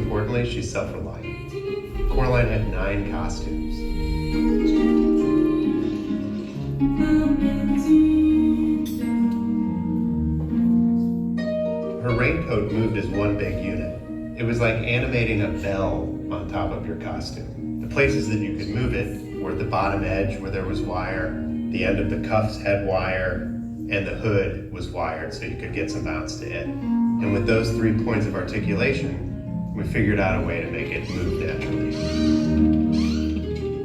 importantly, she's self-reliant. Coraline had 9 costumes. Her raincoat moved as one big unit. It was like animating a bell on top of your costume. The places that you could move it were the bottom edge where there was wire, the end of the cuffs had wire, and the hood was wired so you could get some bounce to it. And with those 3 points of articulation, we figured out a way to make it move naturally.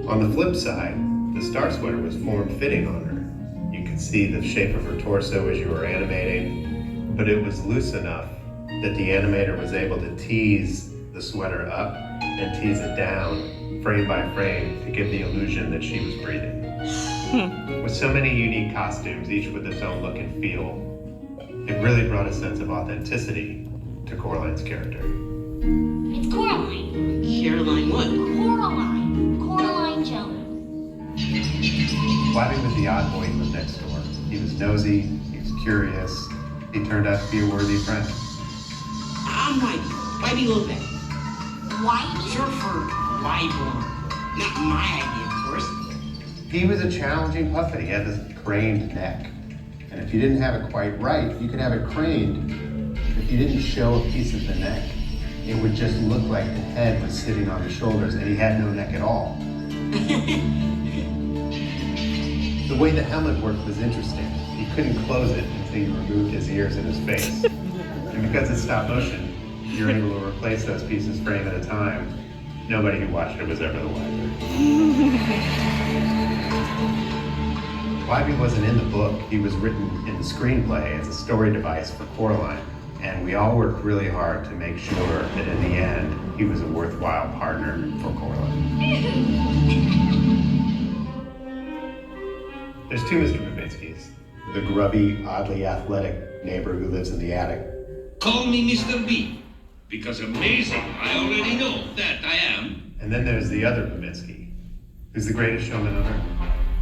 On the flip side, the star sweater was form-fitting on her. You could see the shape of her torso as you were animating, but it was loose enough that the animator was able to tease the sweater up and tease it down frame by frame to give the illusion that she was breathing. With so many unique costumes, each with its own look and feel, it really brought a sense of authenticity to Coraline's character. It's Coraline. Caroline what? Coraline. Coraline Jones. Whitey was the odd boy who lived next door. He was nosy, he was curious, he turned out to be a worthy friend. I'm Whitey. Whitey Lopez. Whitey? Short for Whitey. Not my idea, of course. He was a challenging puppet. He had this craned neck. And if you didn't have it quite right, you could have it craned. If you didn't show a piece of the neck, it would just look like the head was sitting on the shoulders and he had no neck at all. The way the helmet worked was interesting. You couldn't close it until you removed his ears and his face. And because it's stop motion, you're able to replace those pieces frame at a time. Nobody who watched it was ever the wiser. Wybie wasn't in the book. He was written in the screenplay as a story device for Coraline. And we all worked really hard to make sure that in the end, he was a worthwhile partner for Coraline. There's 2 Mr. Babinskis. The grubby, oddly athletic neighbor who lives in the attic. Call me Mr. B, because amazing, I already know that I am. And then there's the other Babinski, who's the greatest showman on earth.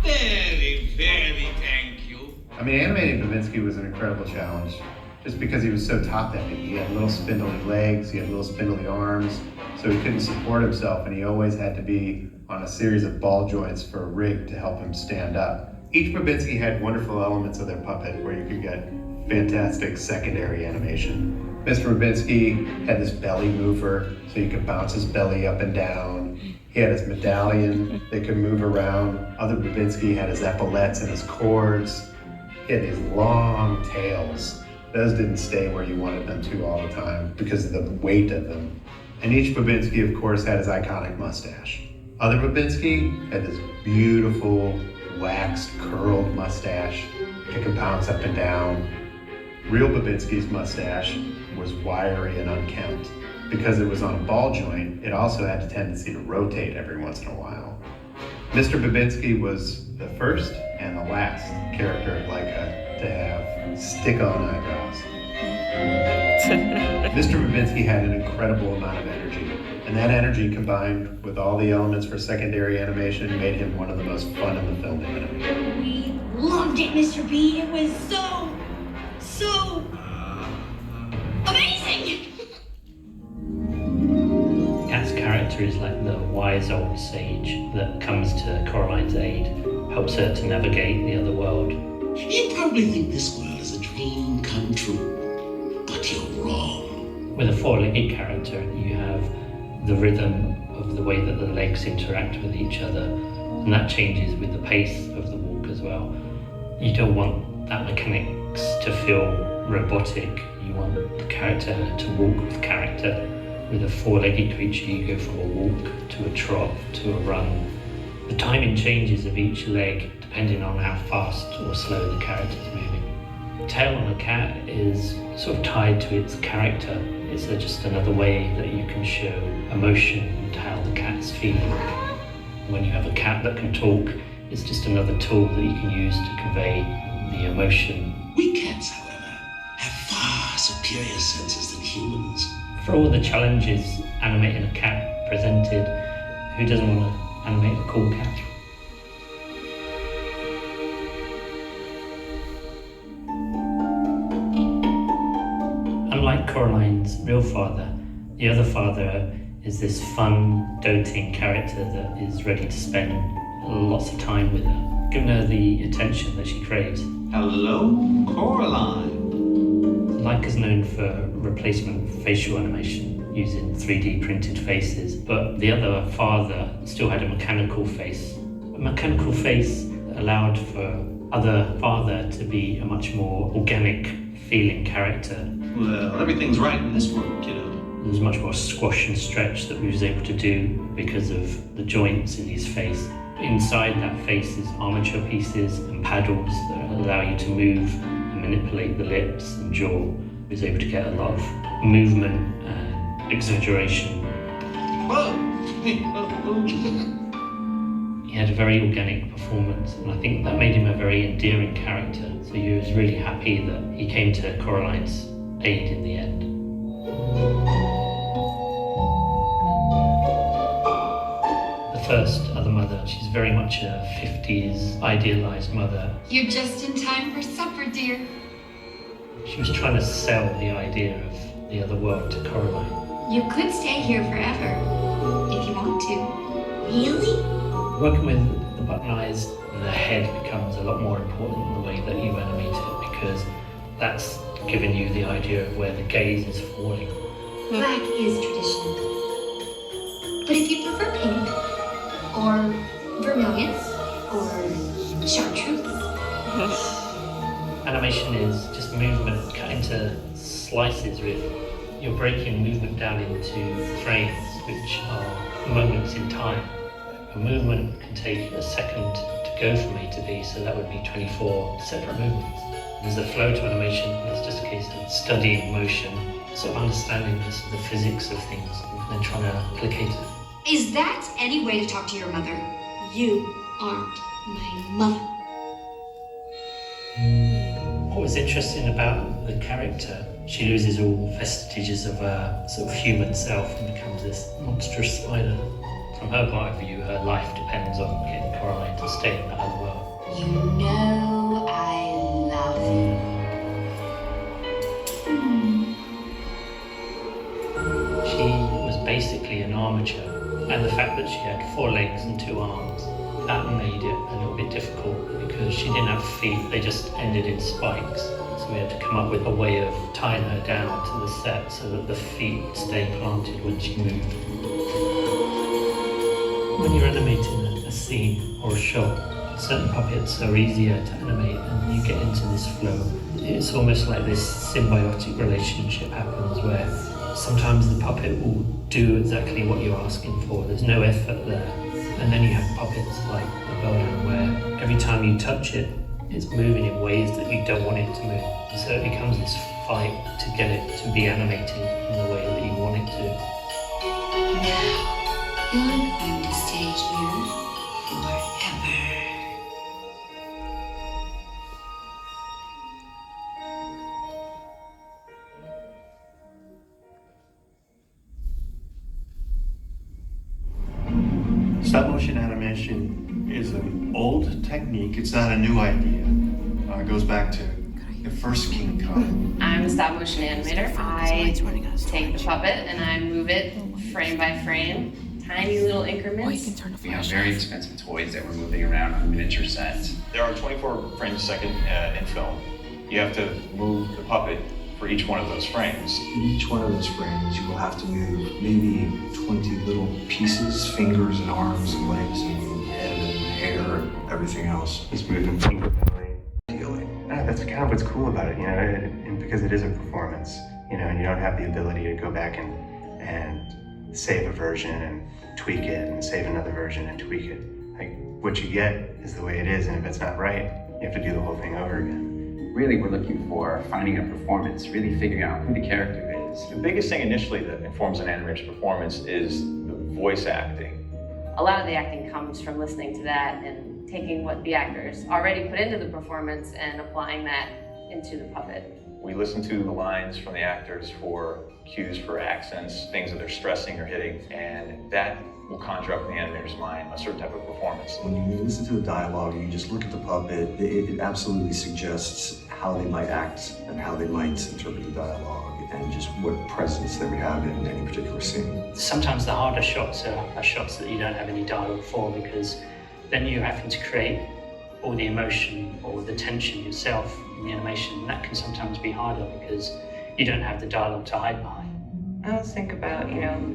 Very, very thank you. I mean, animating Babinski was an incredible challenge, just because he was so top-heavy. He had little spindly legs, he had little spindly arms, so he couldn't support himself, and he always had to be on a series of ball joints for a rig to help him stand up. Each Babinski had wonderful elements of their puppet where you could get fantastic secondary animation. Mr. Babinski had this belly mover, so you could bounce his belly up and down. He had his medallion that could move around. Other Babinski had his epaulettes and his cords. He had these long tails. Those didn't stay where you wanted them to all the time because of the weight of them. And each Babinski, of course, had his iconic mustache. Other Babinski had this beautiful, waxed, curled mustache that could bounce up and down. Real Babinski's mustache was wiry and unkempt. Because it was on a ball joint, it also had a tendency to rotate every once in a while. Mr. Babinski was the first and the last character of Laika to have stick-on eyebrows. Mr. Babinski had an incredible amount of energy, and that energy combined with all the elements for secondary animation made him one of the most fun in the film to animate. We loved it, Mr. B. It was so amazing! Kat's character is like the wise old sage that comes to Coraline's aid, helps her to navigate the other world. You probably think this world is a dream come true, but you're wrong. With a 4-legged character, you have the rhythm of the way that the legs interact with each other, and that changes with the pace of the walk as well. You don't want that mechanics to feel robotic. You want the character to walk with character. With a 4-legged creature, you go from a walk to a trot to a run. The timing changes of each leg depending on how fast or slow the character is moving. Tail on a cat is sort of tied to its character. It's just another way that you can show emotion and how the cat's feeling. When you have a cat that can talk, it's just another tool that you can use to convey the emotion. We cats, however, have far superior senses than humans. For all the challenges animating a cat presented, who doesn't want to animate a cool cat? Unlike Coraline's real father, The other father is this fun, doting character that is ready to spend lots of time with her, giving her the attention that she craves. Hello, Coraline. Leica is known for replacement facial animation using 3D printed faces, but the other father still had a mechanical face. A mechanical face allowed for other father to be a much more organic feeling character. Well, everything's right in this world, kiddo. There was much more squash and stretch that we was able to do because of the joints in his face. Inside that face is armature pieces and paddles that allow you to move and manipulate the lips and jaw. He was able to get a lot of movement and exaggeration. Whoa! He had a very organic performance, and I think that made him a very endearing character. So you was really happy that he came to Coraline's aid in the end. The first other mother, she's very much a 50s idealized mother. You're just in time for supper, dear. She was trying to sell the idea of the other world to Coraline. You could stay here forever, if you want to. Really? Working with the button eyes, the head becomes a lot more important in the way that you animate it, because that's giving you the idea of where the gaze is falling. Black is traditional. But if you prefer pink, or vermilion, or chartreuse, Animation is just movement cut into slices, really. You're breaking movement down into frames, which are moments in time. A movement can take a second to go from A to B, so that would be 24 separate movements. There's a flow to animation, and it's just a case of studying motion, sort of understanding just the physics of things, and then trying to applicate it. Is that any way to talk to your mother? you aren't my mother. What was interesting about the character, she loses all vestiges of her sort of human self and becomes this monstrous spider. From her point of view, her life depends on getting Coraline to stay in that other world. You know I love you. She was basically an armature, and the fact that she had 4 legs and 2 arms, that made it a little bit difficult because she didn't have feet, they just ended in spikes. So we had to come up with a way of tying her down to the set so that the feet stay planted when she moved. When you're animating a scene or a shot, certain puppets are easier to animate and you get into this flow. It's almost like this symbiotic relationship happens where sometimes the puppet will do exactly what you're asking for. There's no effort there. And then you have puppets like the Bodan where every time you touch it, it's moving in ways that you don't want it to move. So it becomes this fight to get it to be animating in the way that you want it to. Now, you're going to stay here forever. Stop motion animation is an old technique. It's not a new idea. It goes back to the first King Kong. I'm a stop motion animator. I take the puppet and I move it frame by frame, tiny little increments. We have very expensive toys that we're moving around on miniature sets. There are 24 frames a second in film. You have to move the puppet for each one of those frames. In each one of those frames, you will have to move maybe 20 little pieces, fingers and arms and legs and head and hair and everything else. It's moving finger feeling. That's kind of what's cool about it, you know, and because it is a performance, you know, and you don't have the ability to go back and save a version and tweak it and save another version and tweak it. Like, what you get is the way it is, and if it's not right, you have to do the whole thing over again. Really, we're looking for finding a performance, really figuring out who the character is. The biggest thing initially that informs an animator's performance is the voice acting. A lot of the acting comes from listening to that and taking what the actors already put into the performance and applying that into the puppet. We listen to the lines from the actors for cues for accents, things that they're stressing or hitting, and that will conjure up in the animator's mind a certain type of performance. When you listen to the dialogue and you just look at the puppet, it absolutely suggests how they might act and how they might interpret the dialogue and just what presence they would have in any particular scene. Sometimes the harder shots are shots that you don't have any dialogue for, because then you're having to create all the emotion or the tension yourself in the animation, and that can sometimes be harder because you don't have the dialogue to hide behind. I always think about,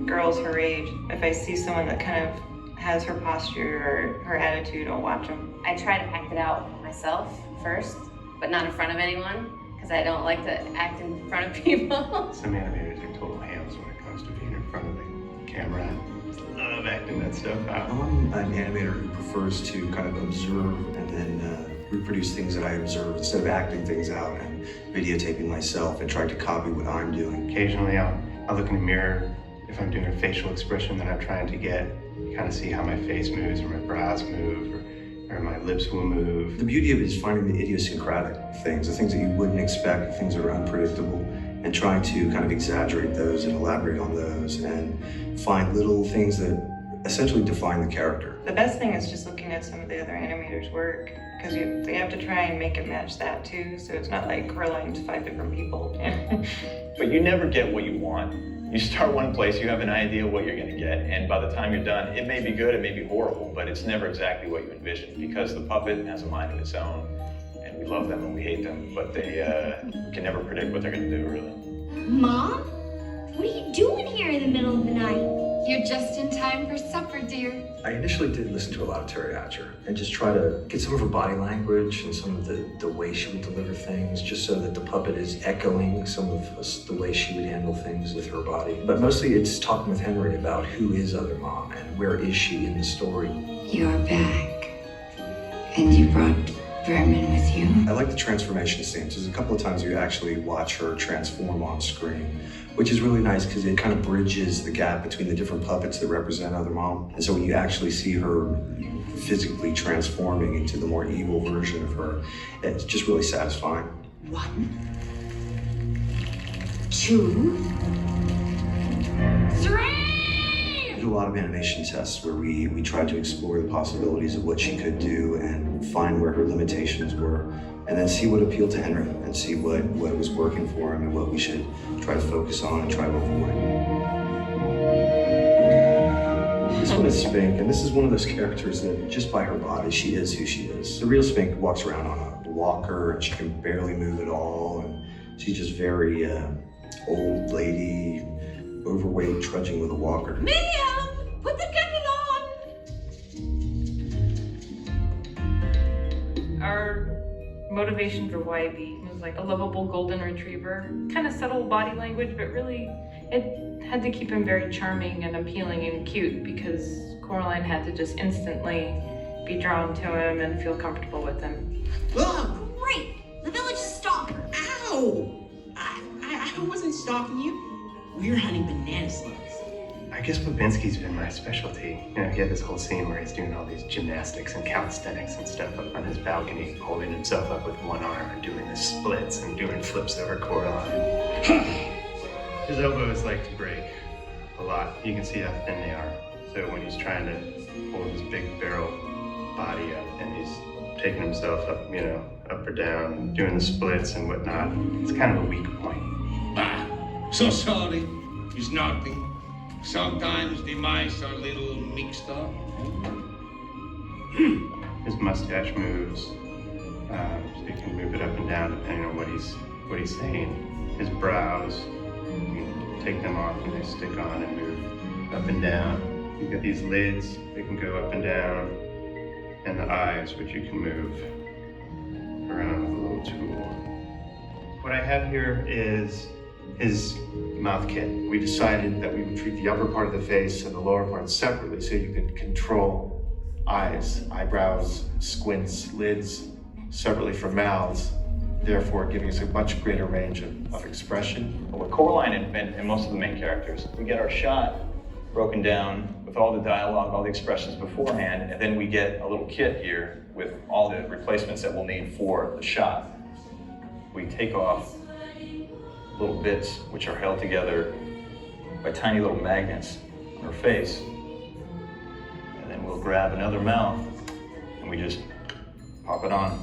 girls her age. If I see someone that kind of has her posture or her attitude, I'll watch them. I try to act it out myself first, but not in front of anyone, because I don't like to act in front of people. Some animators are total hams when it comes to being in front of the camera. I just love acting that stuff out. I'm an animator who prefers to kind of observe and then reproduce things that I observe instead of acting things out and videotaping myself and trying to copy what I'm doing. Occasionally I'll look in the mirror if I'm doing a facial expression that I'm trying to get, kind of see how my face moves or my brows move or my lips will move. The beauty of it is finding the idiosyncratic things, the things that you wouldn't expect, the things that are unpredictable, and trying to kind of exaggerate those and elaborate on those and find little things that essentially define the character. The best thing is just looking at some of the other animators' work, because they have to try and make it match that too, so it's not like Coraline's 5 different people. But you never get what you want. You start one place, you have an idea what you're gonna get, and by the time you're done, it may be good, it may be horrible, but it's never exactly what you envisioned, because the puppet has a mind of its own, and we love them and we hate them, but they can never predict what they're gonna do, really. Mom? What are you doing here in the middle of the night? You're just in time for supper, dear. I initially did listen to a lot of Terry Hatcher and just try to get some of her body language and some of the way she would deliver things, just so that the puppet is echoing some of the way she would handle things with her body. But mostly it's talking with Henry about who is Other Mom and where is she in the story. You're back, and you brought Vermin with you. I like the transformation scenes. There's a couple of times you actually watch her transform on screen, which is really nice because it kind of bridges the gap between the different puppets that represent Other Mom. And so when you actually see her physically transforming into the more evil version of her, it's just really satisfying. 1, 2, 3! We do a lot of animation tests where we try to explore the possibilities of what she could do and find where her limitations were, and then see what appealed to Henry and see what was working for him and what we should try to focus on and try to avoid. This one is Spink, and this is one of those characters that just by her body, she is who she is. The real Spink walks around on a walker and she can barely move at all, and she's just very old lady, overweight, trudging with a walker. Miriam, put the kettle on! Our motivation for YB was like a lovable golden retriever, kind of subtle body language, but really it had to keep him very charming and appealing and cute, because Coraline had to just instantly be drawn to him and feel comfortable with him. Oh, Great! The village stalker! ow! I wasn't stalking you. We were hunting banana slugs. I guess Babinski's been my specialty. He had this whole scene where he's doing all these gymnastics and calisthenics and stuff up on his balcony, holding himself up with one arm and doing the splits and doing flips over Coraline. His elbows like to break a lot. You can see how thin they are. So when he's trying to hold his big barrel body up and he's taking himself up, up or down, doing the splits and whatnot, it's kind of a weak point. So sorry. It's nothing. Sometimes the mice are a little mixed up. His mustache moves, so you can move it up and down depending on what he's saying. His brows, you can take them off and they stick on and move up and down. You've got these lids, they can go up and down, and the eyes, which you can move around with a little tool. What I have here is his mouth kit. We decided that we would treat the upper part of the face and the lower part separately so you could control eyes, eyebrows, squints, lids separately from mouths, therefore giving us a much greater range of expression. With Coraline and most of the main characters, we get our shot broken down with all the dialogue, all the expressions beforehand, and then we get a little kit here with all the replacements that we'll need for the shot. We take off little bits which are held together by tiny little magnets on her face. And then we'll grab another mouth and we just pop it on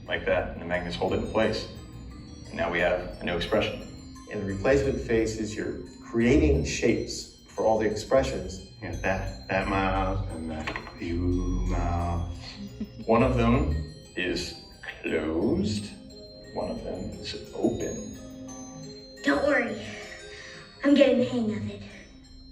like that, and the magnets hold it in place. And now we have a new expression. In the replacement faces, you're creating shapes for all the expressions. Yeah, that mouth and that you mouth. One of them is closed, one of them is open. Don't worry. I'm getting the hang of it.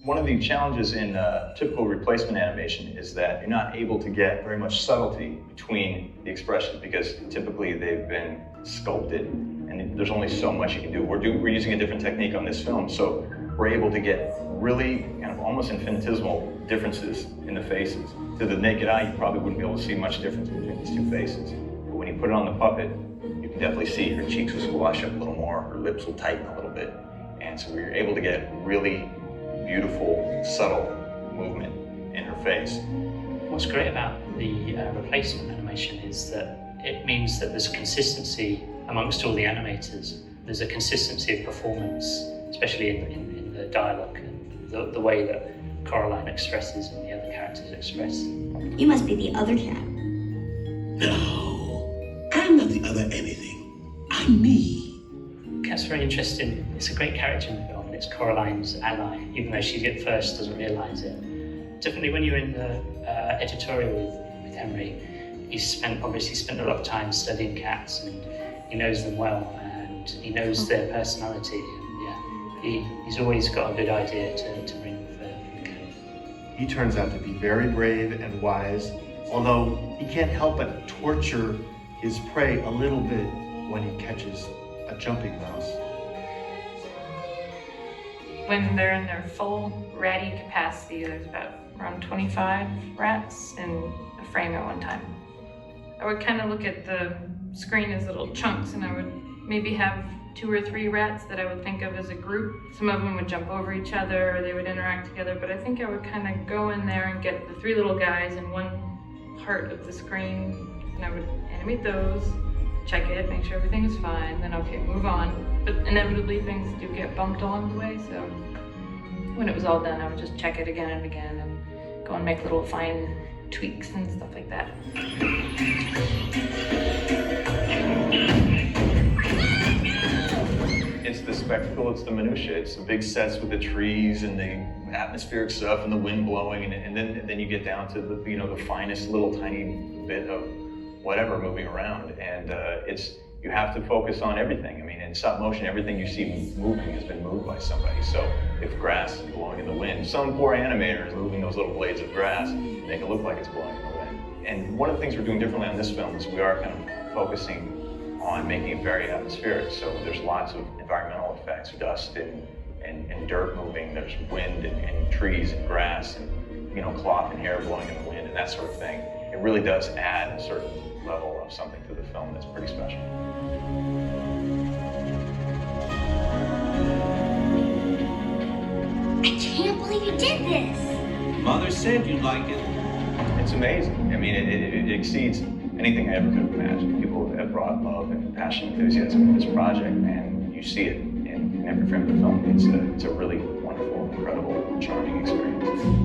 One of the challenges in typical replacement animation is that you're not able to get very much subtlety between the expressions because typically they've been sculpted and there's only so much you can do. We're using a different technique on this film, so we're able to get really kind of almost infinitesimal differences in the faces. To the naked eye, you probably wouldn't be able to see much difference between these two faces. But when you put it on the puppet, you can definitely see her cheeks will squash up a little more, her lips will tighten a little bit. And so we're able to get really beautiful, subtle movement in her face. What's great about the replacement animation is that it means that there's consistency amongst all the animators. There's a consistency of performance, especially in the dialogue and the way that Coraline expresses and the other characters express. You must be the other cat. No, I'm not the other anything. I'm me. Cat's very interesting. It's a great character in the film, and it's Coraline's ally, even though she at first doesn't realise it. Definitely when you're in the editorial with Henry, he's obviously spent a lot of time studying cats, and he knows them well, and he knows their personality, and yeah, he's always got a good idea to bring for the cat. He turns out to be very brave and wise, although he can't help but torture his prey a little bit when he catches a jumping mouse. When they're in their full ratty capacity, there's about around 25 rats in a frame at one time. I would kind of look at the screen as little chunks, and I would maybe have 2 or 3 rats that I would think of as a group. Some of them would jump over each other, or they would interact together, but I think I would kind of go in there and get the 3 little guys in one part of the screen, and I would animate those, check it, make sure everything is fine, then okay, move on. But inevitably things do get bumped along the way, so when it was all done, I would just check it again and again and go and make little fine tweaks and stuff like that. It's the spectacle, it's the minutia, it's the big sets with the trees and the atmospheric stuff and the wind blowing, and then you get down to the the finest little tiny bit of whatever moving around, and you have to focus on everything. I mean, in stop motion, everything you see moving has been moved by somebody. So if grass is blowing in the wind, some poor animator is moving those little blades of grass to make it look like it's blowing in the wind. And one of the things we're doing differently on this film is we are kind of focusing on making it very atmospheric. So there's lots of environmental effects, dust and dirt moving, there's wind and trees and grass and cloth and hair blowing in the wind and that sort of thing. It really does add a certain level of something to the film that's pretty special. I can't believe you did this. Mother said you'd like it. It's amazing. I mean, it exceeds anything I ever could have imagined. People have brought love and passion and enthusiasm to this project, and you see it in every frame of the film. It's a really wonderful, incredible, charming experience.